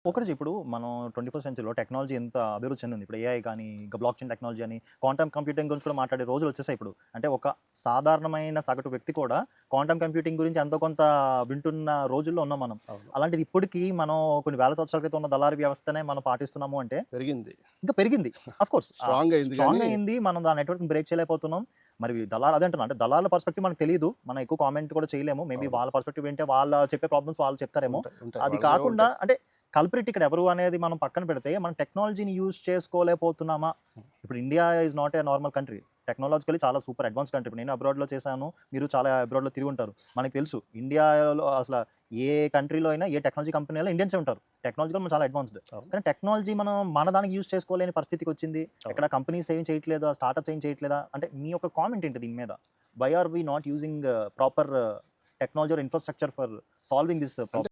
ఒకటి ఇప్పుడు మనం 21st సెంచరీలో టెక్నాలజీ ఎంత అభివృద్ధి చెందింది. ఇప్పుడు ఏఐ గాని, ఇంకా బ్లాక్ చైన్ టెక్నాలజీ అని, క్వాంటమ్ కంప్యూటింగ్ గురించి కూడా మాట్లాడే రోజులు వచ్చేసాయి ఇప్పుడు. అంటే ఒక సాధారణమైన సగటు వ్యక్తి కూడా క్వాంటమ్ కంప్యూటింగ్ గురించి ఎంతో కొంత వింటున్న రోజుల్లో ఉన్నాం మనం. అవును. అలాంటిది ఇప్పటికి మనం కొన్ని వేల సంవత్సరాల క్రితం ఉన్న దళారీ వ్యవస్థనే మనం పాటిస్తున్నాము అంటే పెరిగింది. ఇంకా పెరిగింది. ఆఫ్‌కోర్స్ స్ట్రాంగ్ అయింది స్ట్రాంగ్ గానీ అయింది. మనం దాని నెట్వర్క్‌ని బ్రేక్ చేయలేకపోతున్నాం. మరి అదే అంటున్నా. అంటే దళారుల పర్స్పెక్టివ్ మనకు తెలీదు. మనం ఎక్కువ కామెంట్ కూడా చేయలేము. మేబీ అవును. వాళ్ళ పర్స్పెక్టివ్ వింటే వాళ్ళ చెప్పే ప్రాబ్లమ్స్ వాళ్ళు చెప్తారేమో. ఉంటాయి. ఉంటాయి. అది వాళ్ళవే కాకుండా ఉంటాయి. అంటే కల్ప్రిట్ ఇక్కడ ఎవరు అనేది మనం పక్కన పెడితే, మనం టెక్నాలజీని యూజ్ చేసుకోలేకపోతున్నామా? ఇప్పుడు India is not a normal country. Technologically చాలా సూపర్ అడ్వాన్స్ కంట్రీ. ఇప్పుడు నేను అబ్రాడ్‌లో చేశాను. మీరు చాలా అబ్రాడ్‌లో తిరిగి ఉంటారు. మనకు తెలుసు ఇండియాలో అసల ఏ కంట్రీలో అయినా, ఏ టెక్నాలజీ కంపెనీలో ఇండియన్సే ఉంటారు. టెక్నాలజికల్ మనం చాలా అడ్వాన్స్‌డ్. అవును. కానీ టెక్నాలజీ మనం మన దానికి యూజ్ చేసుకోలేని పరిస్థితికొచ్చింది. అవును. ఎక్కడ కంపెనీస్ ఏం చేయట్లేదా? స్టార్టప్స్ ఏం చేయట్లేదా? అంటే మీ యొక్క కామెంట్ ఏంటి దీని మీద? Why are we not using proper technology or infrastructure for solving this అంటే ప్రాబ్లమ్?